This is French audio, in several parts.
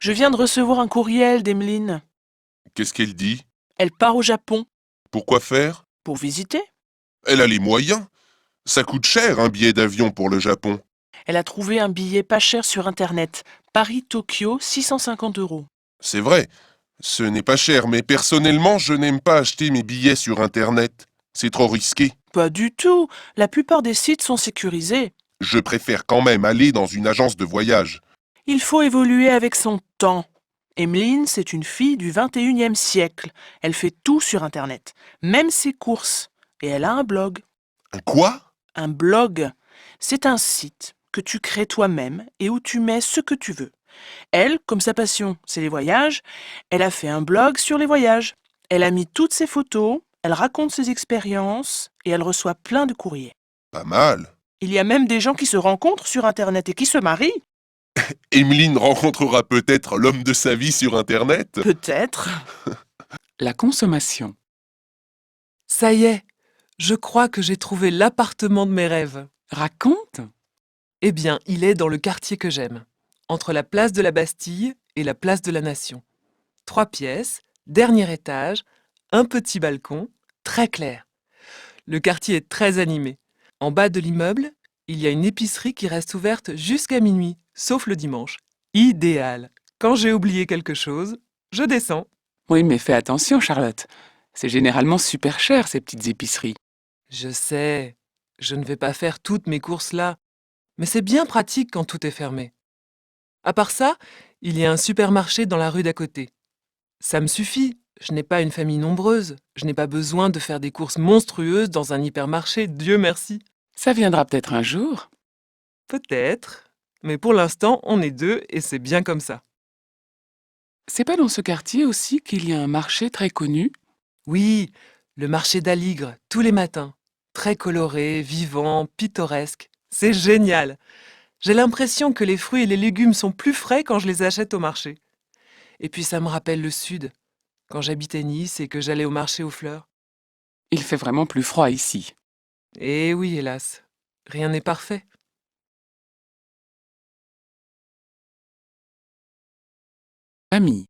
Je viens de recevoir un courriel d'Emeline. Qu'est-ce qu'elle dit? Elle part au Japon. Pourquoi faire? Pour visiter. Elle a les moyens. Ça coûte cher un billet d'avion pour le Japon. Elle a trouvé un billet pas cher sur Internet. Paris-Tokyo, 650 €. C'est vrai, ce n'est pas cher, mais personnellement, je n'aime pas acheter mes billets sur Internet. C'est trop risqué. Pas du tout. La plupart des sites sont sécurisés. Je préfère quand même aller dans une agence de voyage. Il faut évoluer avec son temps. Emeline, c'est une fille du 21e siècle. Elle fait tout sur Internet, même ses courses. Et elle a un blog. Un quoi? Un blog, c'est un site que tu crées toi-même et où tu mets ce que tu veux. Elle, comme sa passion, c'est les voyages, elle a fait un blog sur les voyages. Elle a mis toutes ses photos, elle raconte ses expériences et elle reçoit plein de courriers. Pas mal. Il y a même des gens qui se rencontrent sur Internet et qui se marient. Emeline rencontrera peut-être l'homme de sa vie sur Internet. Peut-être. La consommation. Ça y est, je crois que j'ai trouvé l'appartement de mes rêves. Raconte. Eh bien, il est dans le quartier que j'aime, entre la place de la Bastille et la place de la Nation. 3 pièces, dernier étage, un petit balcon, très clair. Le quartier est très animé. En bas de l'immeuble, il y a une épicerie qui reste ouverte jusqu'à minuit, sauf le dimanche. Idéal. Quand j'ai oublié quelque chose, je descends. Oui, mais fais attention, Charlotte. C'est généralement super cher, ces petites épiceries. Je sais, je ne vais pas faire toutes mes courses là, mais c'est bien pratique quand tout est fermé. À part ça, il y a un supermarché dans la rue d'à côté. Ça me suffit, je n'ai pas une famille nombreuse, je n'ai pas besoin de faire des courses monstrueuses dans un hypermarché, Dieu merci. Ça viendra peut-être un jour. Peut-être, mais pour l'instant, on est 2 et c'est bien comme ça. C'est pas dans ce quartier aussi qu'il y a un marché très connu? Oui, le marché d'Aligre, tous les matins. Très coloré, vivant, pittoresque. C'est génial. J'ai l'impression que les fruits et les légumes sont plus frais quand je les achète au marché. Et puis ça me rappelle le sud, quand j'habitais Nice et que j'allais au marché aux fleurs. Il fait vraiment plus froid ici. Eh oui, hélas, rien n'est parfait. Famille.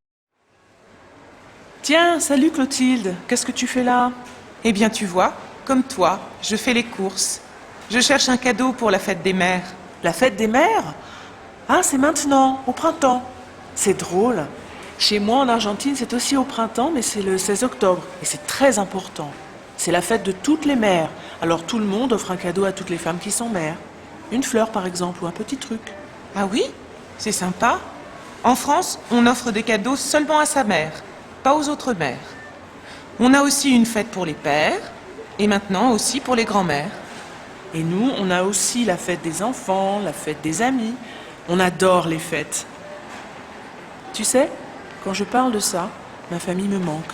Tiens, salut Clotilde, qu'est-ce que tu fais là? Eh bien, tu vois, comme toi, je fais les courses. Je cherche un cadeau pour la fête des mères. La fête des mères? Ah, c'est maintenant, au printemps. C'est drôle. Chez moi en Argentine, c'est aussi au printemps, mais c'est le 16 octobre. Et c'est très important. C'est la fête de toutes les mères. Alors tout le monde offre un cadeau à toutes les femmes qui sont mères. Une fleur par exemple, ou un petit truc. Ah oui? C'est sympa. En France, on offre des cadeaux seulement à sa mère, pas aux autres mères. On a aussi une fête pour les pères, et maintenant aussi pour les grands-mères. Et nous, on a aussi la fête des enfants, la fête des amis. On adore les fêtes. Tu sais, quand je parle de ça, ma famille me manque.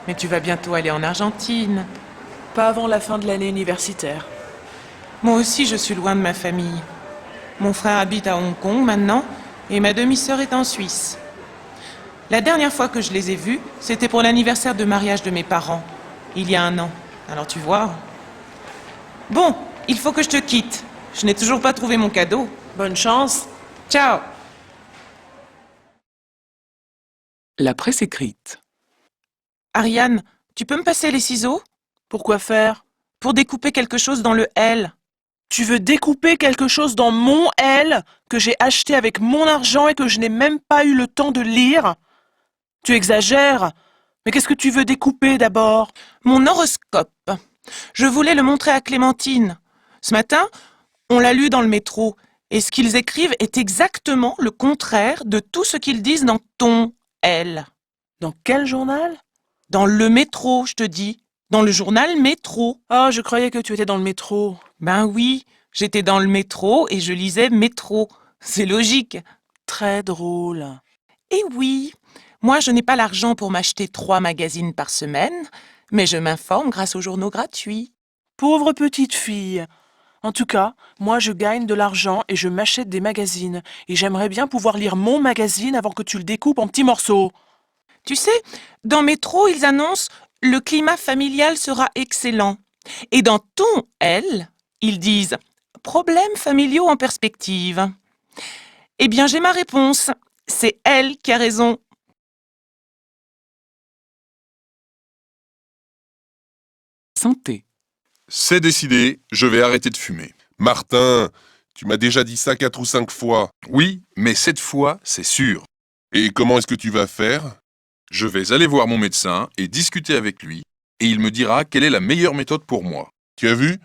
Mais tu vas bientôt aller en Argentine. Pas avant la fin de l'année universitaire. Moi aussi, je suis loin de ma famille. Mon frère habite à Hong Kong maintenant, et ma demi-sœur est en Suisse. La dernière fois que je les ai vus, c'était pour l'anniversaire de mariage de mes parents, il y a 1 an. Alors tu vois. Bon, il faut que je te quitte. Je n'ai toujours pas trouvé mon cadeau. Bonne chance. Ciao! La presse écrite. Ariane, tu peux me passer les ciseaux? Pourquoi faire? Pour découper quelque chose dans le L. Tu veux découper quelque chose dans mon L que j'ai acheté avec mon argent et que je n'ai même pas eu le temps de lire? Tu exagères. Mais qu'est-ce que tu veux découper d'abord? Mon horoscope. Je voulais le montrer à Clémentine. Ce matin, on l'a lu dans le métro. Et ce qu'ils écrivent est exactement le contraire de tout ce qu'ils disent dans ton L. Dans quel journal? Dans le métro, je te dis. Dans le journal Métro. Ah, je croyais que tu étais dans le métro. Ben oui, j'étais dans le métro et je lisais Métro. C'est logique. Très drôle. Et oui, moi je n'ai pas l'argent pour m'acheter 3 magazines par semaine, mais je m'informe grâce aux journaux gratuits. Pauvre petite fille. En tout cas, moi je gagne de l'argent et je m'achète des magazines. Et j'aimerais bien pouvoir lire mon magazine avant que tu le découpes en petits morceaux. Tu sais, dans Métro, ils annoncent « Le climat familial sera excellent ». Et dans ton L, ils disent « Problèmes familiaux en perspective ». Eh bien, j'ai ma réponse. C'est elle qui a raison. Santé. C'est décidé, je vais arrêter de fumer. Martin, tu m'as déjà dit ça 4 ou 5 fois. Oui, mais cette fois, c'est sûr. Et comment est-ce que tu vas faire? Je vais aller voir mon médecin et discuter avec lui, et il me dira quelle est la meilleure méthode pour moi. Tu as vu?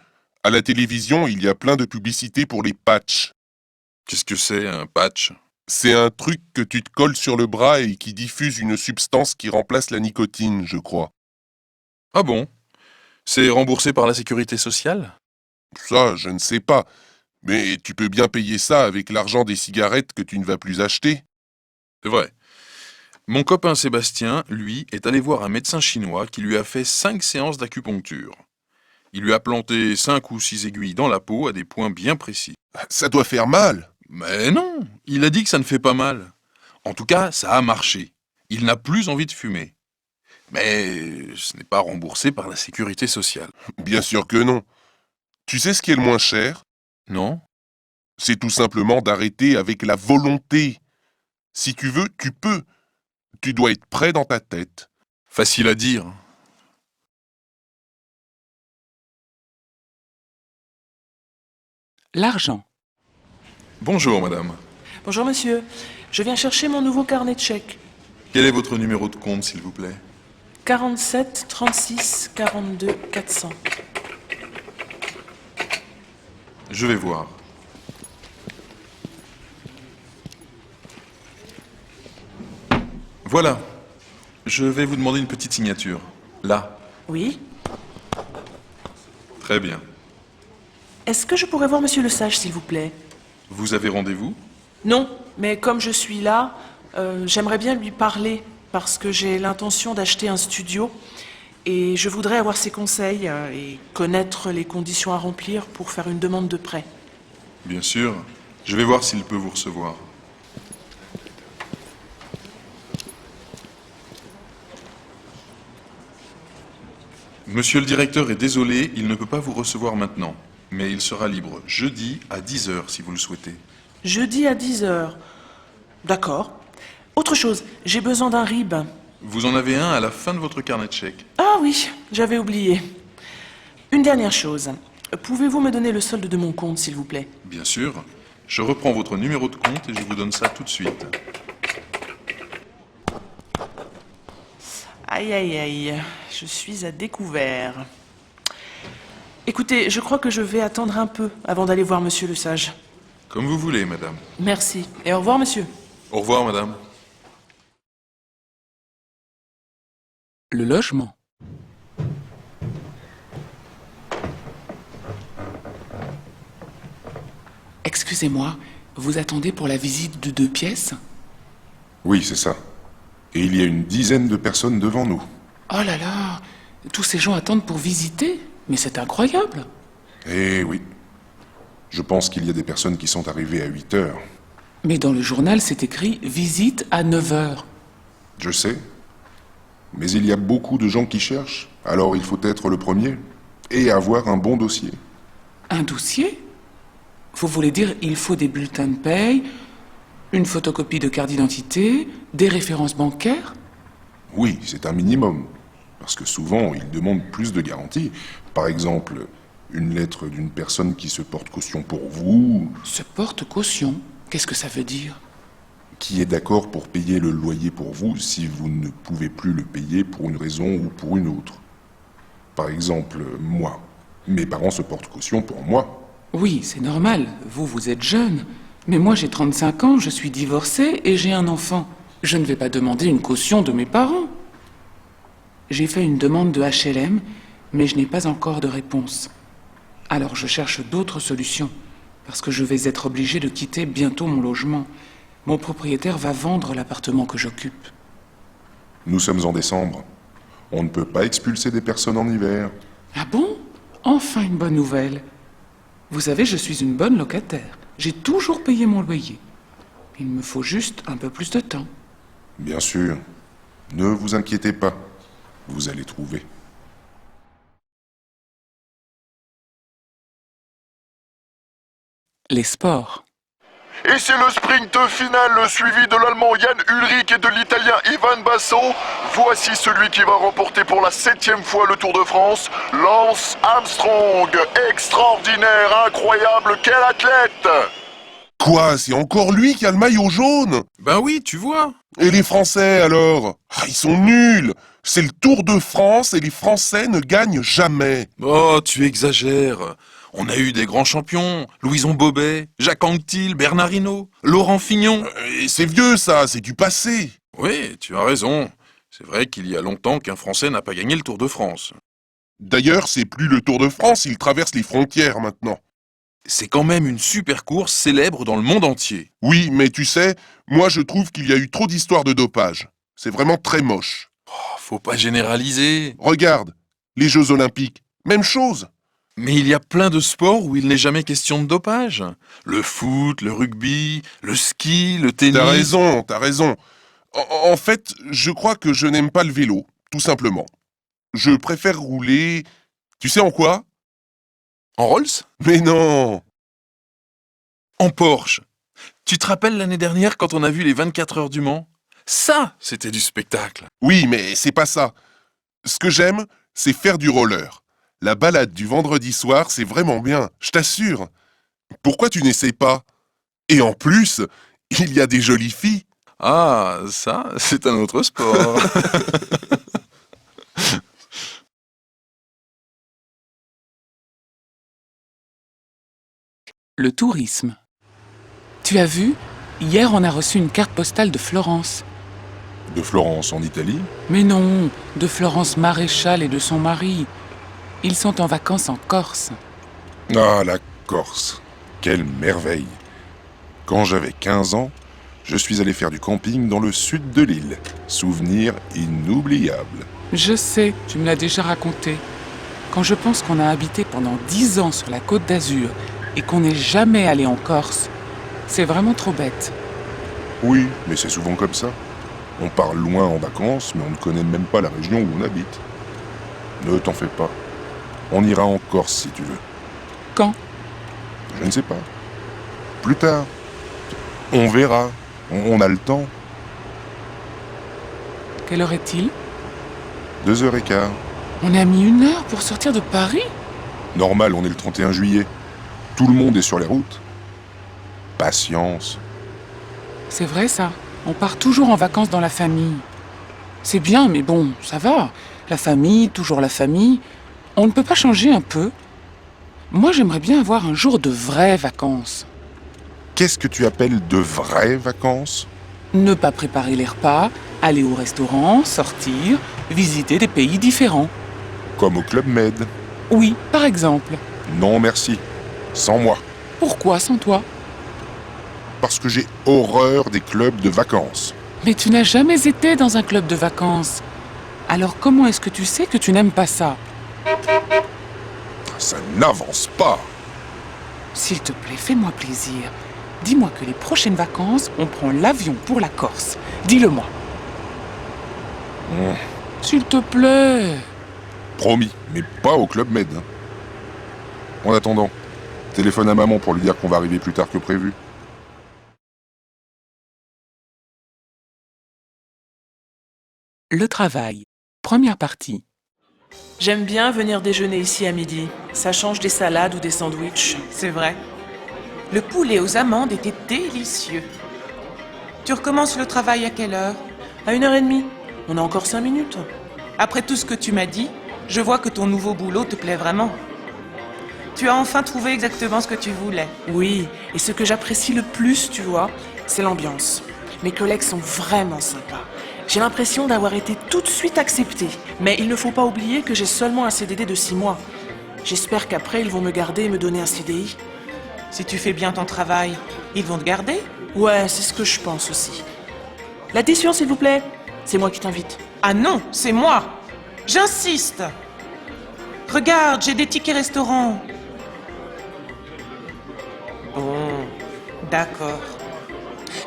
À la télévision, il y a plein de publicités pour les patchs. Qu'est-ce que c'est, un patch? C'est un truc que tu te colles sur le bras et qui diffuse une substance qui remplace la nicotine, je crois. Ah bon? C'est remboursé par la sécurité sociale? Ça, je ne sais pas. Mais tu peux bien payer ça avec l'argent des cigarettes que tu ne vas plus acheter. C'est vrai. Mon copain Sébastien, lui, est allé voir un médecin chinois qui lui a fait 5 séances d'acupuncture. Il lui a planté 5 ou 6 aiguilles dans la peau à des points bien précis. Ça doit faire mal. Mais non, il a dit que ça ne fait pas mal. En tout cas, ça a marché. Il n'a plus envie de fumer. Mais ce n'est pas remboursé par la sécurité sociale. Bien sûr que non. Tu sais ce qui est le moins cher? Non? C'est tout simplement d'arrêter avec la volonté. Si tu veux, tu peux. Tu dois être prêt dans ta tête. Facile à dire. L'argent. Bonjour, madame. Bonjour monsieur, je viens chercher mon nouveau carnet de chèques. Quel est votre numéro de compte, s'il vous plaît? 47 36 42 400. Je vais voir. Voilà. Je vais vous demander une petite signature. Là. Oui? Très bien. Est-ce que je pourrais voir monsieur le sage, s'il vous plaît? Vous avez rendez-vous? Non, mais comme je suis là, j'aimerais bien lui parler parce que j'ai l'intention d'acheter un studio et je voudrais avoir ses conseils et connaître les conditions à remplir pour faire une demande de prêt. Bien sûr. Je vais voir s'il peut vous recevoir. Monsieur le directeur est désolé, il ne peut pas vous recevoir maintenant. Mais il sera libre jeudi à 10h si vous le souhaitez. Jeudi à 10h. D'accord. Autre chose, j'ai besoin d'un RIB. Vous en avez un à la fin de votre carnet de chèques. Ah oui, j'avais oublié. Une dernière chose. Pouvez-vous me donner le solde de mon compte, s'il vous plaît? Bien sûr. Je reprends votre numéro de compte et je vous donne ça tout de suite. Aïe, aïe, aïe. Je suis à découvert. Écoutez, je crois que je vais attendre un peu avant d'aller voir monsieur le sage. Comme vous voulez, madame. Merci. Et au revoir, monsieur. Au revoir, madame. Le logement. Excusez-moi, vous attendez pour la visite de 2 pièces? Oui, c'est ça. Et il y a une dizaine de personnes devant nous. Oh là là, tous ces gens attendent pour visiter? Mais c'est incroyable. Eh oui. Je pense qu'il y a des personnes qui sont arrivées à 8 heures. Mais dans le journal, c'est écrit « Visite à 9 heures ». Je sais. Mais il y a beaucoup de gens qui cherchent. Alors il faut être le premier. Et avoir un bon dossier. Un dossier? Vous voulez dire il faut des bulletins de paye, une photocopie de carte d'identité, des références bancaires? Oui, c'est un minimum. Parce que souvent, ils demandent plus de garanties. Par exemple, une lettre d'une personne qui se porte caution pour vous, Se porte caution. Qu'est-ce que ça veut dire? qui est d'accord pour payer le loyer pour vous si vous ne pouvez plus le payer pour une raison ou pour une autre. Par exemple, moi. Mes parents se portent caution pour moi. Oui, c'est normal. Vous êtes jeune. Mais moi, j'ai 35 ans, je suis divorcée et j'ai un enfant. Je ne vais pas demander une caution de mes parents. J'ai fait une demande de HLM, mais je n'ai pas encore de réponse. Alors je cherche d'autres solutions, parce que je vais être obligée de quitter bientôt mon logement. Mon propriétaire va vendre l'appartement que j'occupe. Nous sommes en décembre. On ne peut pas expulser des personnes en hiver. Ah bon? Enfin une bonne nouvelle. Vous savez, je suis une bonne locataire. J'ai toujours payé mon loyer. Il me faut juste un peu plus de temps. Bien sûr. Ne vous inquiétez pas. Vous allez trouver. Les sports. Et c'est le sprint final suivi de l'Allemand Jan Ullrich et de l'Italien Ivan Basso. Voici celui qui va remporter pour la 7e fois le Tour de France, Lance Armstrong. Extraordinaire, incroyable, quel athlète! Quoi, c'est encore lui qui a le maillot jaune? Ben oui, tu vois. Et les Français alors? Ah, ils sont nuls! C'est le Tour de France et les Français ne gagnent jamais. Oh, tu exagères. On a eu des grands champions. Louison Bobet, Jacques Anquetil, Bernard Hinault, Laurent Fignon. Et c'est vieux ça, c'est du passé. Oui, tu as raison. C'est vrai qu'il y a longtemps qu'un Français n'a pas gagné le Tour de France. D'ailleurs, c'est plus le Tour de France, il traverse les frontières maintenant. C'est quand même une super course célèbre dans le monde entier. Oui, mais tu sais, moi je trouve qu'il y a eu trop d'histoires de dopage. C'est vraiment très moche. Oh, faut pas généraliser. Regarde, les Jeux Olympiques, même chose. Mais il y a plein de sports où il n'est jamais question de dopage. Le foot, le rugby, le ski, le tennis... T'as raison. En fait, je crois que je n'aime pas le vélo, tout simplement. Je préfère rouler... Tu sais en quoi? En Rolls? Mais non! En Porsche. Tu te rappelles l'année dernière quand on a vu les 24 heures du Mans? Ça, c'était du spectacle. Oui, mais c'est pas ça. Ce que j'aime, c'est faire du roller. La balade du vendredi soir, c'est vraiment bien, je t'assure. Pourquoi tu n'essayes pas? Et en plus, il y a des jolies filles. Ah, ça, c'est un autre sport. Le tourisme. Tu as vu? Hier, on a reçu une carte postale de Florence. De Florence en Italie? Mais non, de Florence Maréchal et de son mari. Ils sont en vacances en Corse. Ah, la Corse. Quelle merveille. Quand j'avais 15 ans, je suis allé faire du camping dans le sud de l'île. Souvenir inoubliable. Je sais, tu me l'as déjà raconté. Quand je pense qu'on a habité pendant 10 ans sur la Côte d'Azur et qu'on n'est jamais allé en Corse, c'est vraiment trop bête. Oui, mais c'est souvent comme ça. On part loin en vacances, mais on ne connaît même pas la région où on habite. Ne t'en fais pas. On ira en Corse si tu veux. Quand? Je ne sais pas. Plus tard. On verra. On a le temps. Quelle heure est-il? 2h15. On a mis 1 heure pour sortir de Paris? Normal, on est le 31 juillet. Tout le monde est sur les routes. Patience. C'est vrai ça. On part toujours en vacances dans la famille. C'est bien, mais bon, ça va. La famille, toujours la famille. On ne peut pas changer un peu? Moi, j'aimerais bien avoir un jour de vraies vacances. Qu'est-ce que tu appelles de vraies vacances? Ne pas préparer les repas, aller au restaurant, sortir, visiter des pays différents. Comme au Club Med. Oui, par exemple. Non merci. Sans moi. Pourquoi sans toi? Parce que j'ai horreur des clubs de vacances. Mais tu n'as jamais été dans un club de vacances. Alors comment est-ce que tu sais que tu n'aimes pas ça? Ça n'avance pas. S'il te plaît, fais-moi plaisir. Dis-moi que les prochaines vacances, on prend l'avion pour la Corse. Dis-le-moi. S'il te plaît. Promis, mais pas au Club Med. hein. En attendant, téléphone à maman pour lui dire qu'on va arriver plus tard que prévu. Le travail. Première partie. J'aime bien venir déjeuner ici à midi. Ça change des salades ou des sandwichs. C'est vrai. Le poulet aux amandes était délicieux. Tu recommences le travail à quelle heure? À 1h30. On a encore 5 minutes. Après tout ce que tu m'as dit, je vois que ton nouveau boulot te plaît vraiment. Tu as enfin trouvé exactement ce que tu voulais. Oui, et ce que j'apprécie le plus, tu vois, c'est l'ambiance. Mes collègues sont vraiment sympas. J'ai l'impression d'avoir été tout de suite acceptée. Mais il ne faut pas oublier que j'ai seulement un CDD de 6 mois. J'espère qu'après, ils vont me garder et me donner un CDI. Si tu fais bien ton travail, ils vont te garder? Ouais, c'est ce que je pense aussi. L'addition, s'il vous plaît. C'est moi qui t'invite. Ah non, c'est moi. J'insiste. Regarde, j'ai des tickets restaurants. Bon, d'accord.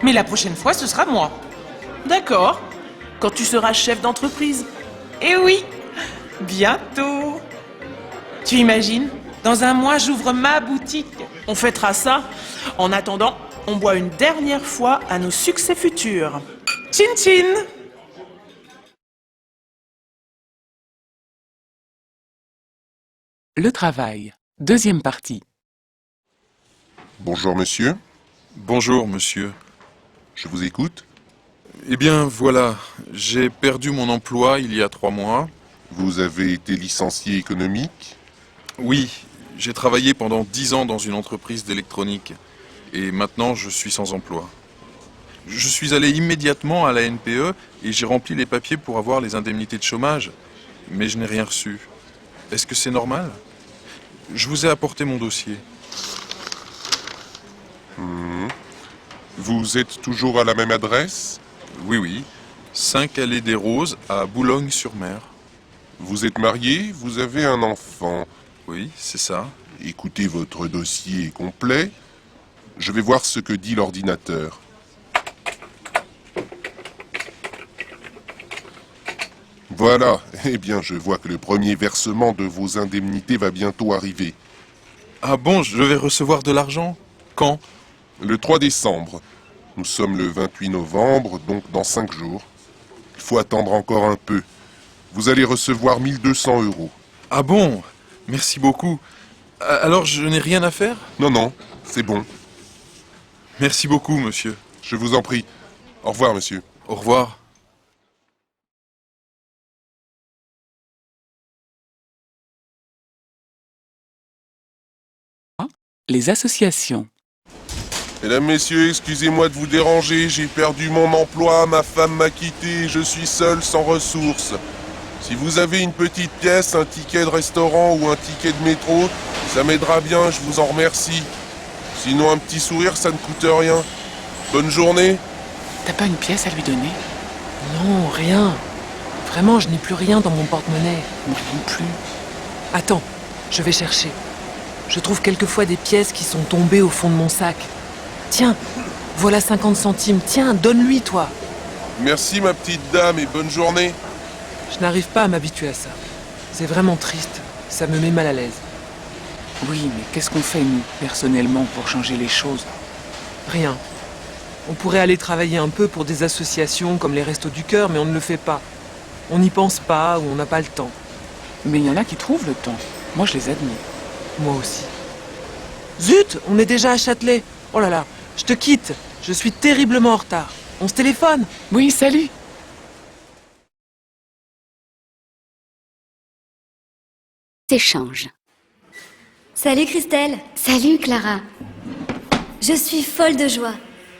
Mais la prochaine fois, ce sera moi. D'accord. Quand tu seras chef d'entreprise. Eh oui, bientôt. Tu imagines? Dans 1 mois, j'ouvre ma boutique. On fêtera ça. En attendant, on boit une dernière fois à nos succès futurs. Chin chin! Le travail. Deuxième partie. Bonjour monsieur, Bonjour, monsieur. je vous écoute. Eh bien, voilà, j'ai perdu mon emploi il y a 3 mois. Vous avez été licencié économique. Oui, j'ai travaillé pendant 10 ans dans une entreprise d'électronique. Et maintenant, je suis sans emploi. Je suis allé immédiatement à la NPE et j'ai rempli les papiers pour avoir les indemnités de chômage. Mais je n'ai rien reçu. Est-ce que c'est normal? Je vous ai apporté mon dossier. Vous êtes toujours à la même adresse. Oui, oui. 5 allées des Roses à Boulogne-sur-Mer. Vous êtes marié, vous avez un enfant. Oui, c'est ça. Écoutez, votre dossier est complet. Je vais voir ce que dit l'ordinateur. Voilà, eh bien je vois que le premier versement de vos indemnités va bientôt arriver. Ah bon, je vais recevoir de l'argent? Quand? Le 3 décembre. Nous sommes le 28 novembre, donc dans 5 jours. Il faut attendre encore un peu. Vous allez recevoir 1200 €. Ah bon? Merci beaucoup. Alors je n'ai rien à faire? Non, non, c'est bon. Merci beaucoup, monsieur. Je vous en prie. Au revoir, monsieur. Au revoir. Les associations. Mesdames, messieurs, excusez-moi de vous déranger. J'ai perdu mon emploi, ma femme m'a quitté, je suis seul, sans ressources. Si vous avez une petite pièce, un ticket de restaurant ou un ticket de métro, ça m'aidera bien, je vous en remercie. Sinon, un petit sourire, ça ne coûte rien. Bonne journée. T'as pas une pièce à lui donner? Non, rien. Vraiment, je n'ai plus rien dans mon porte-monnaie. Moi non plus. Attends, je vais chercher. Je trouve quelquefois des pièces qui sont tombées au fond de mon sac. Tiens, voilà 50 centimes. Tiens, donne-lui, toi. Merci, ma petite dame, et bonne journée. Je n'arrive pas à m'habituer à ça. C'est vraiment triste. Ça me met mal à l'aise. Oui, mais qu'est-ce qu'on fait, nous, personnellement, pour changer les choses? Rien. On pourrait aller travailler un peu pour des associations comme les Restos du Cœur, mais on ne le fait pas. On n'y pense pas ou on n'a pas le temps. Mais il y en a qui trouvent le temps. Moi, je les admire. Moi aussi. Zut, on est déjà à Châtelet. Oh là là, je te quitte. Je suis terriblement en retard. On se téléphone? Oui, salut! Échange. Salut Christelle, Salut Clara. je suis folle de joie.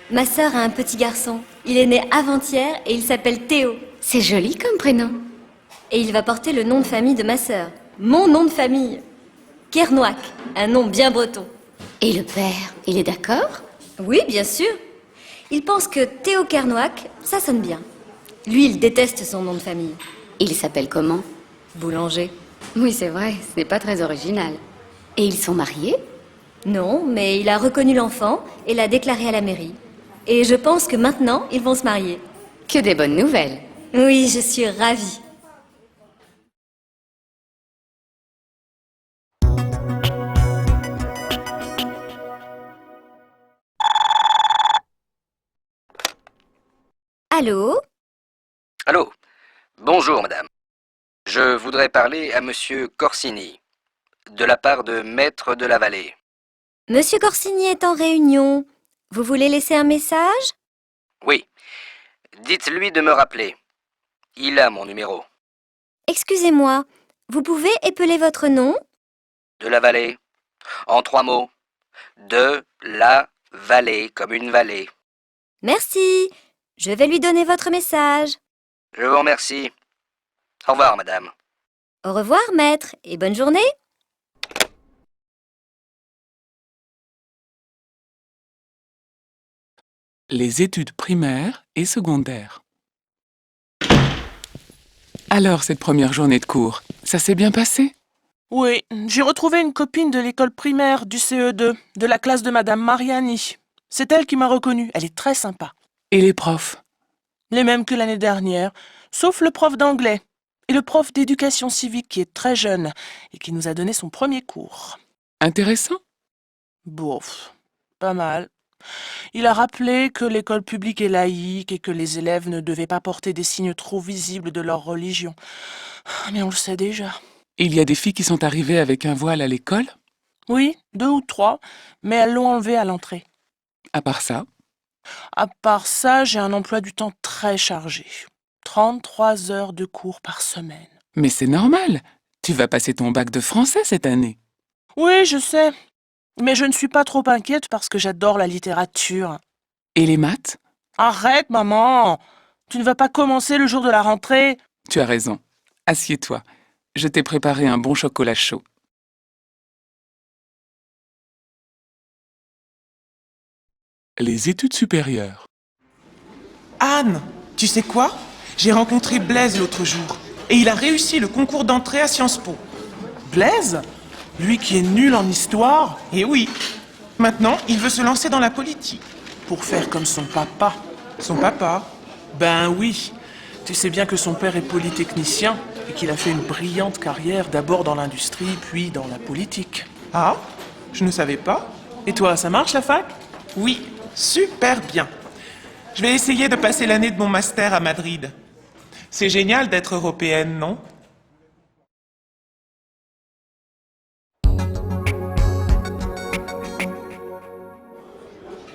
Ma sœur a un petit garçon. Il est né avant-hier et il s'appelle Théo. C'est joli comme prénom. Et il va porter le nom de famille de ma sœur. Mon nom de famille. Kernouac, un nom bien breton. Et le père, il est d'accord? Oui, bien sûr. Il pense que Théo Kernouac, ça sonne bien. Lui, il déteste son nom de famille. Il s'appelle comment? Boulanger. Oui, c'est vrai, ce n'est pas très original. Et ils sont mariés? Non, mais il a reconnu l'enfant et l'a déclaré à la mairie. Et je pense que maintenant, ils vont se marier. Que des bonnes nouvelles. Oui, je suis ravie. Allô? Allô? Bonjour, madame. Je voudrais parler à monsieur Corsini, de la part de Maître de la Vallée. Monsieur Corsini est en réunion. Vous voulez laisser un message? Oui. Dites-lui de me rappeler. Il a mon numéro. Excusez-moi, vous pouvez épeler votre nom? De la Vallée. En 3 mots. De la Vallée, comme une vallée. Merci. Je vais lui donner votre message. Je vous remercie. Au revoir, madame. Au revoir, maître, et bonne journée. Les études primaires et secondaires. Alors, cette première journée de cours, ça s'est bien passé? Oui, j'ai retrouvé une copine de l'école primaire du CE2, de la classe de Madame Mariani. C'est elle qui m'a reconnue, elle est très sympa. Et les profs? Les mêmes que l'année dernière, sauf le prof d'anglais et le prof d'éducation civique qui est très jeune et qui nous a donné son premier cours. Intéressant? Bof, pas mal. Il a rappelé que l'école publique est laïque et que les élèves ne devaient pas porter des signes trop visibles de leur religion. Mais on le sait déjà. Il y a des filles qui sont arrivées avec un voile à l'école? Oui, 2 ou 3, mais elles l'ont enlevé à l'entrée. À part ça? À part ça, j'ai un emploi du temps très chargé. 33 heures de cours par semaine. Mais c'est normal. Tu vas passer ton bac de français cette année. Oui, je sais. Mais je ne suis pas trop inquiète parce que j'adore la littérature. Et les maths? Arrête, maman! Tu ne vas pas commencer le jour de la rentrée? Tu as raison. Assieds-toi. Je t'ai préparé un bon chocolat chaud. Les études supérieures. Anne, tu sais quoi? J'ai rencontré Blaise l'autre jour. Et il a réussi le concours d'entrée à Sciences Po. Blaise? Lui qui est nul en histoire? Et oui, maintenant, il veut se lancer dans la politique. Pour faire comme son papa. Son papa. Ben oui. Tu sais bien que son père est polytechnicien et qu'il a fait une brillante carrière d'abord dans l'industrie puis dans la politique. Ah, je ne savais pas. Et toi, ça marche la fac? Oui, super bien. Je vais essayer de passer l'année de mon master à Madrid. C'est génial d'être européenne, non?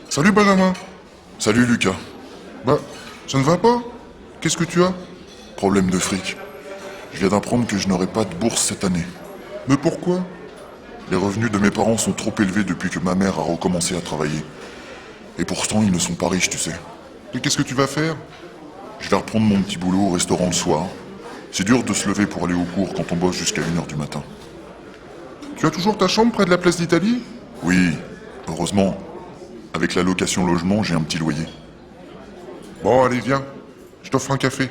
Salut Benjamin. Salut Lucas. Bah, ça ne va pas? Qu'est-ce que tu as? Problème de fric. Je viens d'apprendre que je n'aurai pas de bourse cette année. Mais pourquoi? Les revenus de mes parents sont trop élevés depuis que ma mère a recommencé à travailler. Et pourtant, ils ne sont pas riches, tu sais. Et qu'est-ce que tu vas faire? Je vais reprendre mon petit boulot au restaurant le soir. C'est dur de se lever pour aller au cours quand on bosse jusqu'à 1h du matin. Tu as toujours ta chambre près de la place d'Italie? Oui, heureusement. Avec la location logement, j'ai un petit loyer. Bon, allez, viens. Je t'offre un café.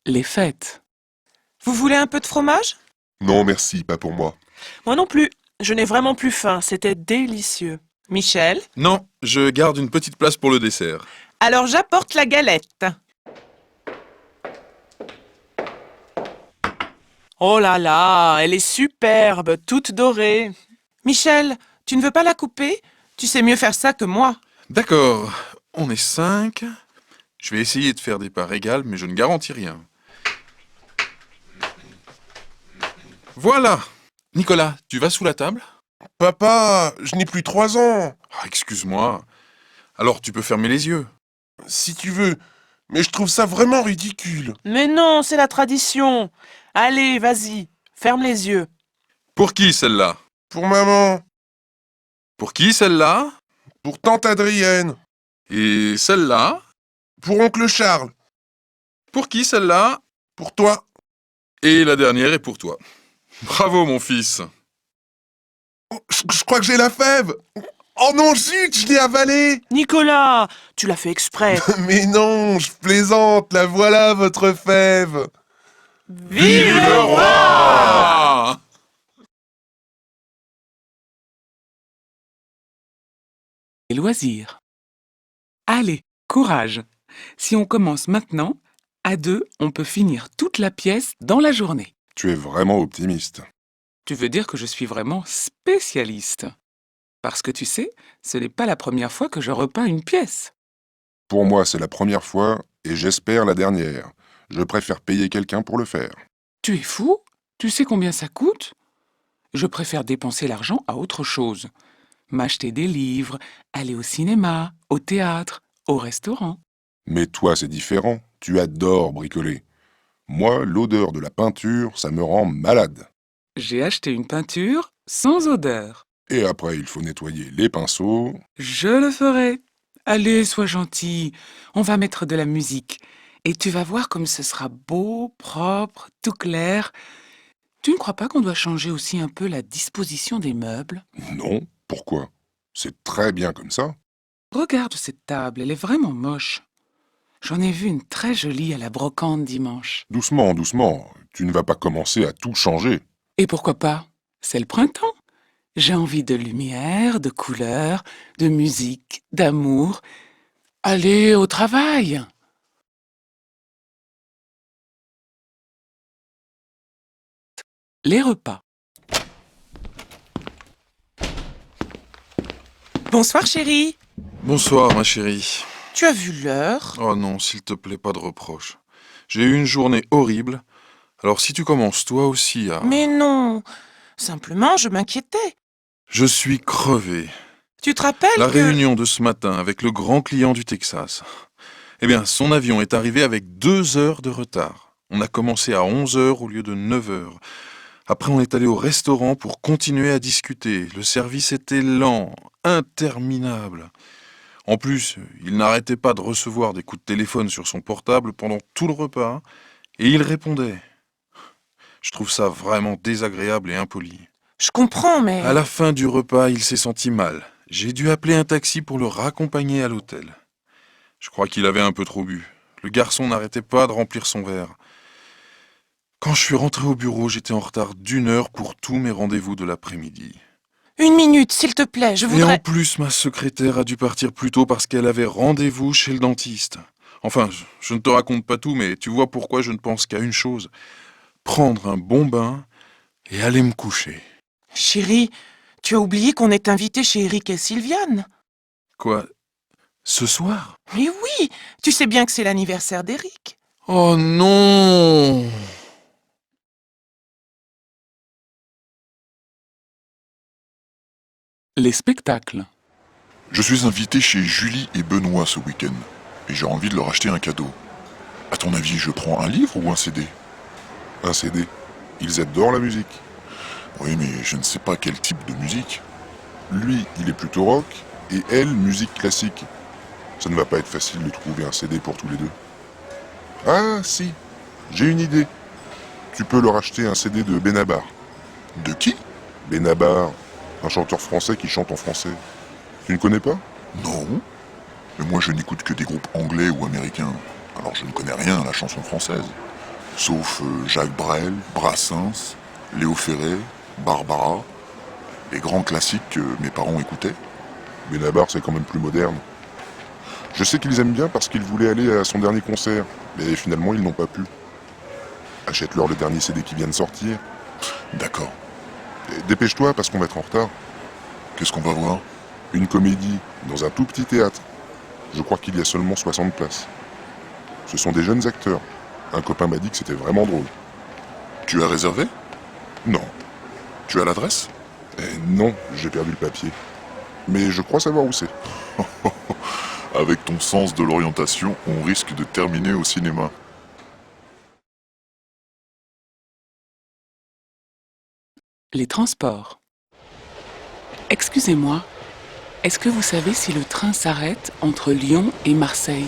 Les fêtes. Vous voulez un peu de fromage? Non, merci, pas pour moi. Moi non plus. Je n'ai vraiment plus faim. C'était délicieux. Michel? Non, je garde une petite place pour le dessert. Alors j'apporte la galette. Oh là là, elle est superbe, toute dorée. Michel, tu ne veux pas la couper? Tu sais mieux faire ça que moi. D'accord, on est 5. Je vais essayer de faire des parts égales, mais je ne garantis rien. Voilà! Nicolas, tu vas sous la table? Papa, je n'ai plus 3 ans. Ah, excuse-moi. Alors tu peux fermer les yeux. Si tu veux, mais je trouve ça vraiment ridicule. Mais non, c'est la tradition. Allez, vas-y, ferme les yeux. Pour qui celle-là? Pour maman, Pour qui celle-là? pour tante Adrienne, Et celle-là? pour oncle Charles, Pour qui celle-là? pour toi. Et la dernière est pour toi. Bravo mon fils. Oh, je crois que j'ai la fève. Oh non, zut, je l'ai avalée. Nicolas, tu l'as fait exprès. Mais non, je plaisante, la voilà votre fève. Vive le roi! Ah! Les loisirs. Allez, courage. Si on commence maintenant, à 2, on peut finir toute la pièce dans la journée. Tu es vraiment optimiste. Tu veux dire que je suis vraiment spécialiste. Parce que tu sais, ce n'est pas la première fois que je repeins une pièce. Pour moi, c'est la première fois et j'espère la dernière. Je préfère payer quelqu'un pour le faire. Tu es fou? Tu sais combien ça coûte? Je préfère dépenser l'argent à autre chose. M'acheter des livres, aller au cinéma, au théâtre, au restaurant. Mais toi, c'est différent. Tu adores bricoler. Moi, l'odeur de la peinture, ça me rend malade. J'ai acheté une peinture sans odeur. Et après, il faut nettoyer les pinceaux. Je le ferai. Allez, sois gentil. On va mettre de la musique. Et tu vas voir comme ce sera beau, propre, tout clair. Tu ne crois pas qu'on doit changer aussi un peu la disposition des meubles? Non, pourquoi? C'est très bien comme ça. Regarde cette table, elle est vraiment moche. J'en ai vu une très jolie à la brocante dimanche. Doucement, doucement. Tu ne vas pas commencer à tout changer. Et pourquoi pas? C'est le printemps. J'ai envie de lumière, de couleurs, de musique, d'amour. Allez, au travail! Les repas. Bonsoir chérie. Bonsoir, ma chérie. Tu as vu l'heure? Oh non, s'il te plaît, pas de reproches. J'ai eu une journée horrible. Alors si tu commences toi aussi à... Mais non. Simplement, je m'inquiétais. Je suis crevé. Tu te rappelles La que... réunion de ce matin avec le grand client du Texas. Eh bien, son avion est arrivé avec 2 heures de retard. On a commencé à 11 heures au lieu de 9 heures. Après, on est allé au restaurant pour continuer à discuter. Le service était lent, interminable. En plus, il n'arrêtait pas de recevoir des coups de téléphone sur son portable pendant tout le repas, et il répondait. Je trouve ça vraiment désagréable et impoli. Je comprends, mais... À la fin du repas, il s'est senti mal. J'ai dû appeler un taxi pour le raccompagner à l'hôtel. Je crois qu'il avait un peu trop bu. Le garçon n'arrêtait pas de remplir son verre. Quand je suis rentré au bureau, j'étais en retard d'1 heure pour tous mes rendez-vous de l'après-midi. 1 minute, s'il te plaît, je Et en voudrais... plus, ma secrétaire a dû partir plus tôt parce qu'elle avait rendez-vous chez le dentiste. Enfin, je ne te raconte pas tout, mais tu vois pourquoi je ne pense qu'à une chose. Prendre un bon bain et aller me coucher. Chérie, tu as oublié qu'on est invité chez Eric et Sylviane. Quoi? Ce soir? Mais oui, tu sais bien que c'est l'anniversaire d'Eric. Oh non! Les spectacles. Je suis invité chez Julie et Benoît ce week-end, et j'ai envie de leur acheter un cadeau. À ton avis, je prends un livre ou un CD? Un CD. Ils adorent la musique. Oui, mais je ne sais pas quel type de musique. Lui, il est plutôt rock, et elle, musique classique. Ça ne va pas être facile de trouver un CD pour tous les deux. Ah, si, j'ai une idée. Tu peux leur acheter un CD de Benabar. De qui? Benabar, un chanteur français qui chante en français. Tu ne connais pas? Non. Mais moi, je n'écoute que des groupes anglais ou américains. Alors je ne connais rien à la chanson française. Sauf Jacques Brel, Brassens, Léo Ferré, Barbara, les grands classiques que mes parents écoutaient. Benabar, c'est quand même plus moderne. Je sais qu'ils aiment bien parce qu'ils voulaient aller à son dernier concert, mais finalement ils n'ont pas pu. Achète-leur le dernier CD qui vient de sortir. D'accord. Et dépêche-toi parce qu'on va être en retard. Qu'est-ce qu'on va voir? Une comédie, dans un tout petit théâtre. Je crois qu'il y a seulement 60 places. Ce sont des jeunes acteurs. Un copain m'a dit que c'était vraiment drôle. Tu as réservé? Non. Tu as l'adresse? Non, j'ai perdu le papier. Mais je crois savoir où c'est. Avec ton sens de l'orientation, on risque de terminer au cinéma. Les transports. Excusez-moi, est-ce que vous savez si le train s'arrête entre Lyon et Marseille?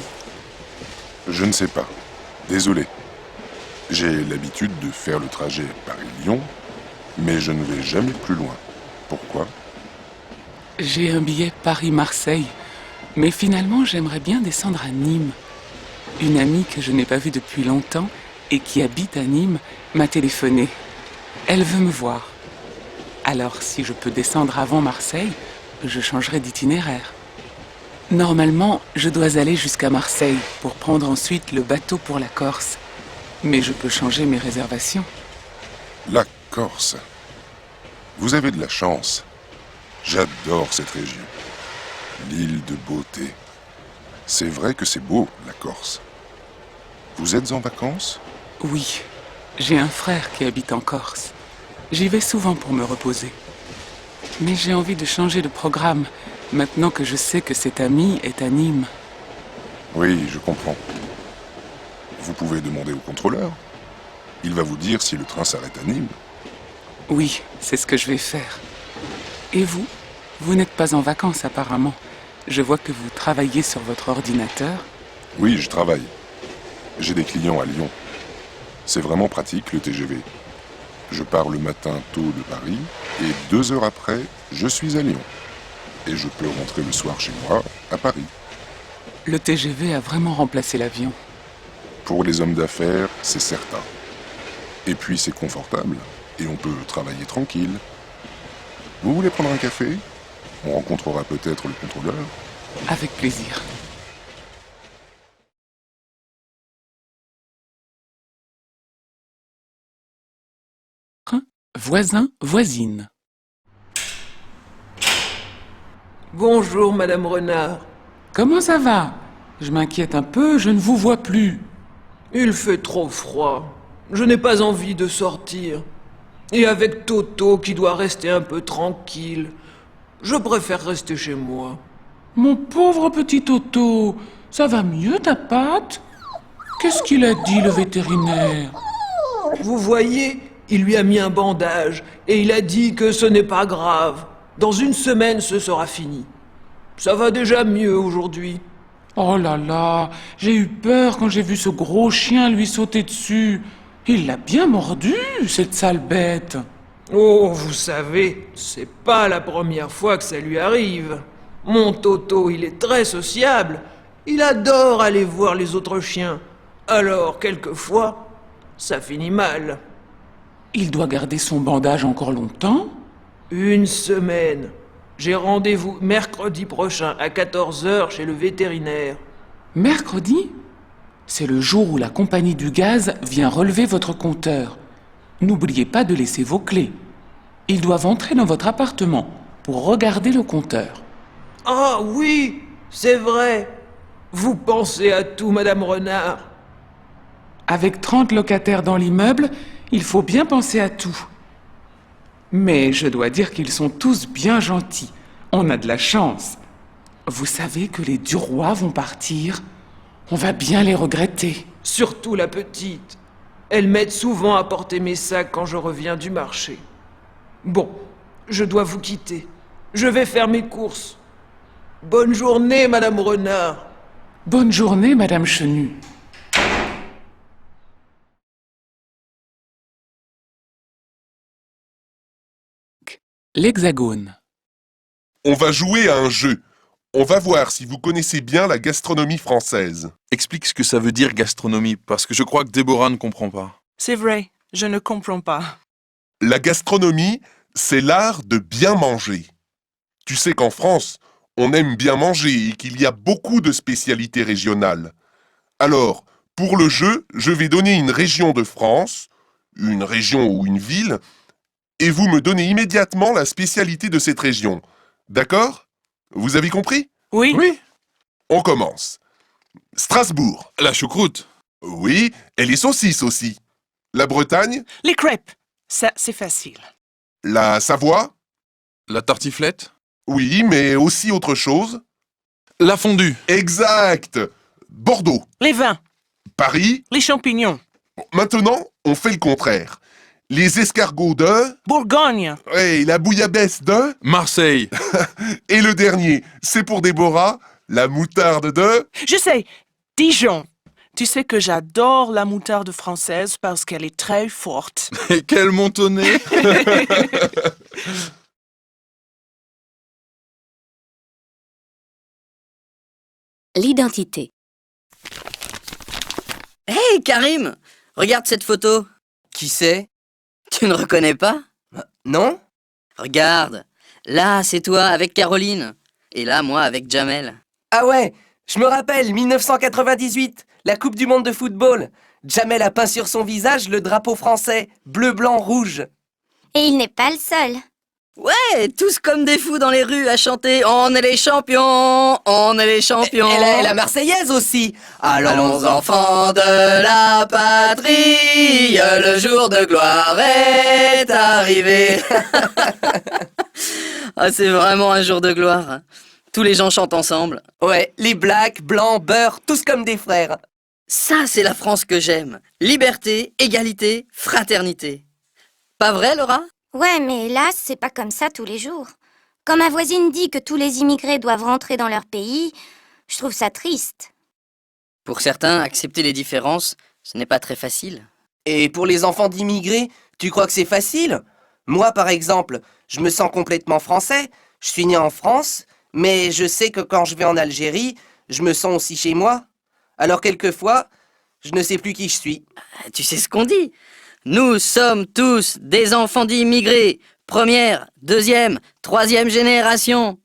Je ne sais pas. Désolé. J'ai l'habitude de faire le trajet Paris-Lyon, mais je ne vais jamais plus loin. Pourquoi? J'ai un billet Paris-Marseille, mais finalement j'aimerais bien descendre à Nîmes. Une amie que je n'ai pas vue depuis longtemps et qui habite à Nîmes m'a téléphoné. Elle veut me voir. Alors si je peux descendre avant Marseille, je changerai d'itinéraire. Normalement, je dois aller jusqu'à Marseille pour prendre ensuite le bateau pour la Corse. Mais je peux changer mes réservations. La Corse. Vous avez de la chance. J'adore cette région. L'île de beauté. C'est vrai que c'est beau, la Corse. Vous êtes en vacances? Oui, j'ai un frère qui habite en Corse. J'y vais souvent pour me reposer. Mais j'ai envie de changer de programme, maintenant que je sais que cet ami est à Nîmes. Oui, je comprends. Vous pouvez demander au contrôleur. Il va vous dire si le train s'arrête à Nîmes. Oui, c'est ce que je vais faire. Et vous? Vous n'êtes pas en vacances apparemment. Je vois que vous travaillez sur votre ordinateur. Oui, je travaille. J'ai des clients à Lyon. C'est vraiment pratique le TGV. Je pars le matin tôt de Paris et 2 heures après, je suis à Lyon. Et je peux rentrer le soir chez moi, à Paris. Le TGV a vraiment remplacé l'avion. Pour les hommes d'affaires, c'est certain. Et puis c'est confortable et on peut travailler tranquille. Vous voulez prendre un café? On rencontrera peut-être le contrôleur. Avec plaisir. Voisin, voisine. Bonjour, Madame Renard. Comment ça va? Je m'inquiète un peu, je ne vous vois plus. Il fait trop froid. Je n'ai pas envie de sortir. Et avec Toto qui doit rester un peu tranquille, je préfère rester chez moi. Mon pauvre petit Toto, ça va mieux ta patte? Qu'est-ce qu'il a dit le vétérinaire? Vous voyez, il lui a mis un bandage et il a dit que ce n'est pas grave. Dans une semaine, ce sera fini. Ça va déjà mieux aujourd'hui. Oh là là, j'ai eu peur quand j'ai vu ce gros chien lui sauter dessus. Il l'a bien mordu, cette sale bête. Oh, vous savez, c'est pas la première fois que ça lui arrive. Mon Toto, il est très sociable. Il adore aller voir les autres chiens. Alors, quelquefois, ça finit mal. Il doit garder son bandage encore longtemps? Une semaine. J'ai rendez-vous mercredi prochain à 14 h chez le vétérinaire. Mercredi? C'est le jour où la compagnie du gaz vient relever votre compteur. N'oubliez pas de laisser vos clés. Ils doivent entrer dans votre appartement pour regarder le compteur. Ah oui, c'est vrai. Vous pensez à tout, Madame Renard. Avec 30 locataires dans l'immeuble, il faut bien penser à tout. Mais je dois dire qu'ils sont tous bien gentils. On a de la chance. Vous savez que les Duroy vont partir? On va bien les regretter. Surtout la petite. Elle m'aide souvent à porter mes sacs quand je reviens du marché. Bon, je dois vous quitter. Je vais faire mes courses. Bonne journée, Madame Renard. Bonne journée, Madame Chenu. L'Hexagone. On va jouer à un jeu. On va voir si vous connaissez bien la gastronomie française. Explique ce que ça veut dire gastronomie, parce que je crois que Déborah ne comprend pas. C'est vrai, je ne comprends pas. La gastronomie, c'est l'art de bien manger. Tu sais qu'en France, on aime bien manger et qu'il y a beaucoup de spécialités régionales. Alors, pour le jeu, je vais donner une région de France, une région ou une ville, et vous me donnez immédiatement la spécialité de cette région. D'accord? Vous avez compris? Oui. On commence. Strasbourg. La choucroute. Oui, et les saucisses aussi. La Bretagne. Les crêpes. Ça, c'est facile. La Savoie. La tartiflette. Oui, mais aussi autre chose. La fondue. Exact. Bordeaux. Les vins. Paris. Les champignons. Maintenant, on fait le contraire. Les escargots de... Bourgogne. Et la bouillabaisse de... Marseille. Et le dernier, c'est pour Déborah, la moutarde de... Je sais, Dijon. Tu sais que j'adore la moutarde française parce qu'elle est très forte. Et quel montonnet. L'identité. Hey Karim, regarde cette photo. Qui c'est? Tu ne reconnais pas? Non? Regarde, là c'est toi avec Caroline, et là moi avec Jamel. Ah ouais, je me rappelle, 1998, la Coupe du Monde de football. Jamel a peint sur son visage le drapeau français, bleu, blanc, rouge. Et il n'est pas le seul. Ouais, tous comme des fous dans les rues à chanter « On est les champions, on est les champions ». Et la Marseillaise aussi. Allons enfants de la patrie, le jour de gloire est arrivé. Ah, c'est vraiment un jour de gloire. Tous les gens chantent ensemble. Ouais, les blacks, blancs, beurre, tous comme des frères. Ça, c'est la France que j'aime. Liberté, égalité, fraternité. Pas vrai, Laura? Ouais, mais là, c'est pas comme ça tous les jours. Quand ma voisine dit que tous les immigrés doivent rentrer dans leur pays, je trouve ça triste. Pour certains, accepter les différences, ce n'est pas très facile. Et pour les enfants d'immigrés, tu crois que c'est facile? Moi, par exemple, je me sens complètement français. Je suis né en France, mais je sais que quand je vais en Algérie, je me sens aussi chez moi. Alors quelquefois, je ne sais plus qui je suis. Tu sais ce qu'on dit? Nous sommes tous des enfants d'immigrés. Première, deuxième, troisième génération.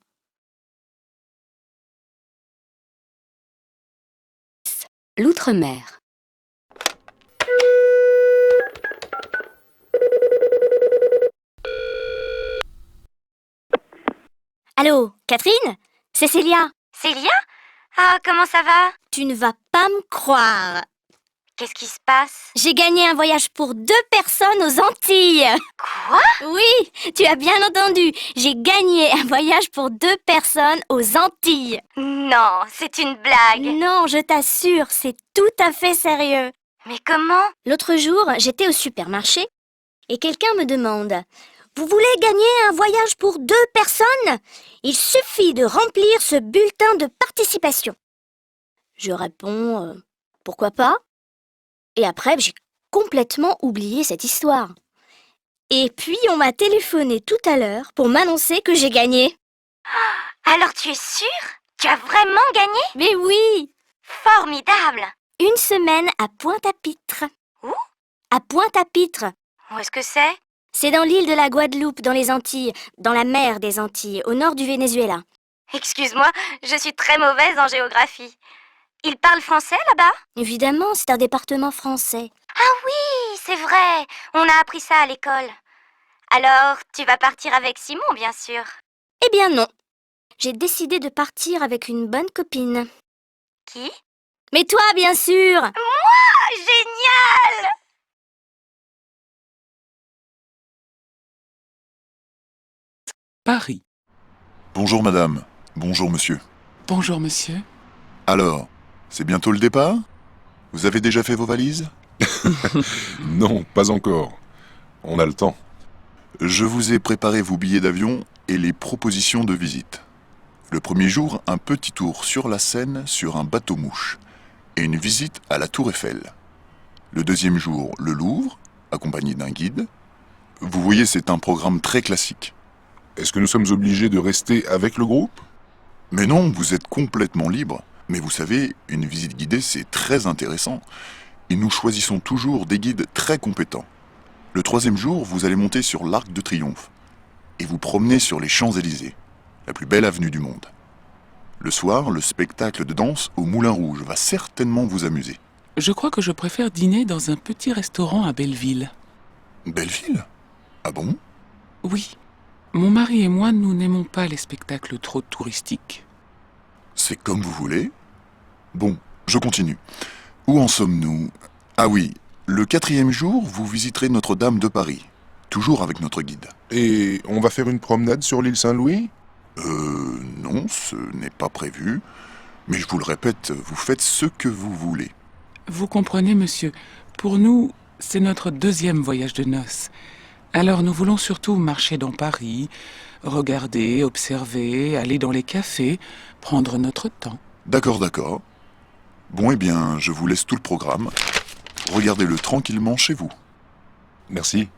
L'outre-mer. Allô, Catherine? C'est Célia. Célia? Ah, comment ça va? Tu ne vas pas me croire. Qu'est-ce qui se passe? J'ai gagné un voyage pour 2 personnes aux Antilles. Quoi? Oui, tu as bien entendu. J'ai gagné un voyage pour 2 personnes aux Antilles. Non, c'est une blague. Non, je t'assure, c'est tout à fait sérieux. Mais comment? L'autre jour, j'étais au supermarché et quelqu'un me demande: vous voulez gagner un voyage pour 2 personnes? Il suffit de remplir ce bulletin de participation. Je réponds pourquoi pas? Et après, j'ai complètement oublié cette histoire. Et puis, on m'a téléphoné tout à l'heure pour m'annoncer que j'ai gagné. Alors tu es sûre? Tu as vraiment gagné? Mais oui! Formidable! Une semaine à Pointe-à-Pitre. Où? À Pointe-à-Pitre. Où est-ce que c'est? C'est dans l'île de la Guadeloupe, dans les Antilles, dans la mer des Antilles, au nord du Venezuela. Excuse-moi, je suis très mauvaise en géographie. Ils parlent français là-bas? Évidemment, c'est un département français. Ah oui, c'est vrai, on a appris ça à l'école. Alors, tu vas partir avec Simon, bien sûr? Eh bien non. J'ai décidé de partir avec une bonne copine. Qui? Mais toi, bien sûr! Moi! Génial! Paris. Bonjour madame, bonjour monsieur. Bonjour, monsieur. Alors, c'est bientôt le départ? Vous avez déjà fait vos valises? Non, pas encore. On a le temps. Je vous ai préparé vos billets d'avion et les propositions de visite. Le premier jour, un petit tour sur la Seine sur un bateau-mouche et une visite à la Tour Eiffel. Le deuxième jour, le Louvre, accompagné d'un guide. Vous voyez, c'est un programme très classique. Est-ce que nous sommes obligés de rester avec le groupe? Mais non, vous êtes complètement libre. Mais vous savez, une visite guidée, c'est très intéressant. Et nous choisissons toujours des guides très compétents. Le troisième jour, vous allez monter sur l'Arc de Triomphe et vous promener sur les Champs-Élysées, la plus belle avenue du monde. Le soir, le spectacle de danse au Moulin Rouge va certainement vous amuser. Je crois que je préfère dîner dans un petit restaurant à Belleville. Belleville? Ah bon? Oui. Mon mari et moi, nous n'aimons pas les spectacles trop touristiques. C'est comme vous voulez. Bon, je continue. Où en sommes-nous? Ah oui, le quatrième jour, vous visiterez Notre-Dame de Paris, toujours avec notre guide. Et on va faire une promenade sur l'île Saint-Louis? Non, ce n'est pas prévu. Mais je vous le répète, vous faites ce que vous voulez. Vous comprenez, monsieur, pour nous, c'est notre deuxième voyage de noces. Alors nous voulons surtout marcher dans Paris, regarder, observer, aller dans les cafés, prendre notre temps. D'accord, d'accord. Bon, eh bien, je vous laisse tout le programme. Regardez-le tranquillement chez vous. Merci.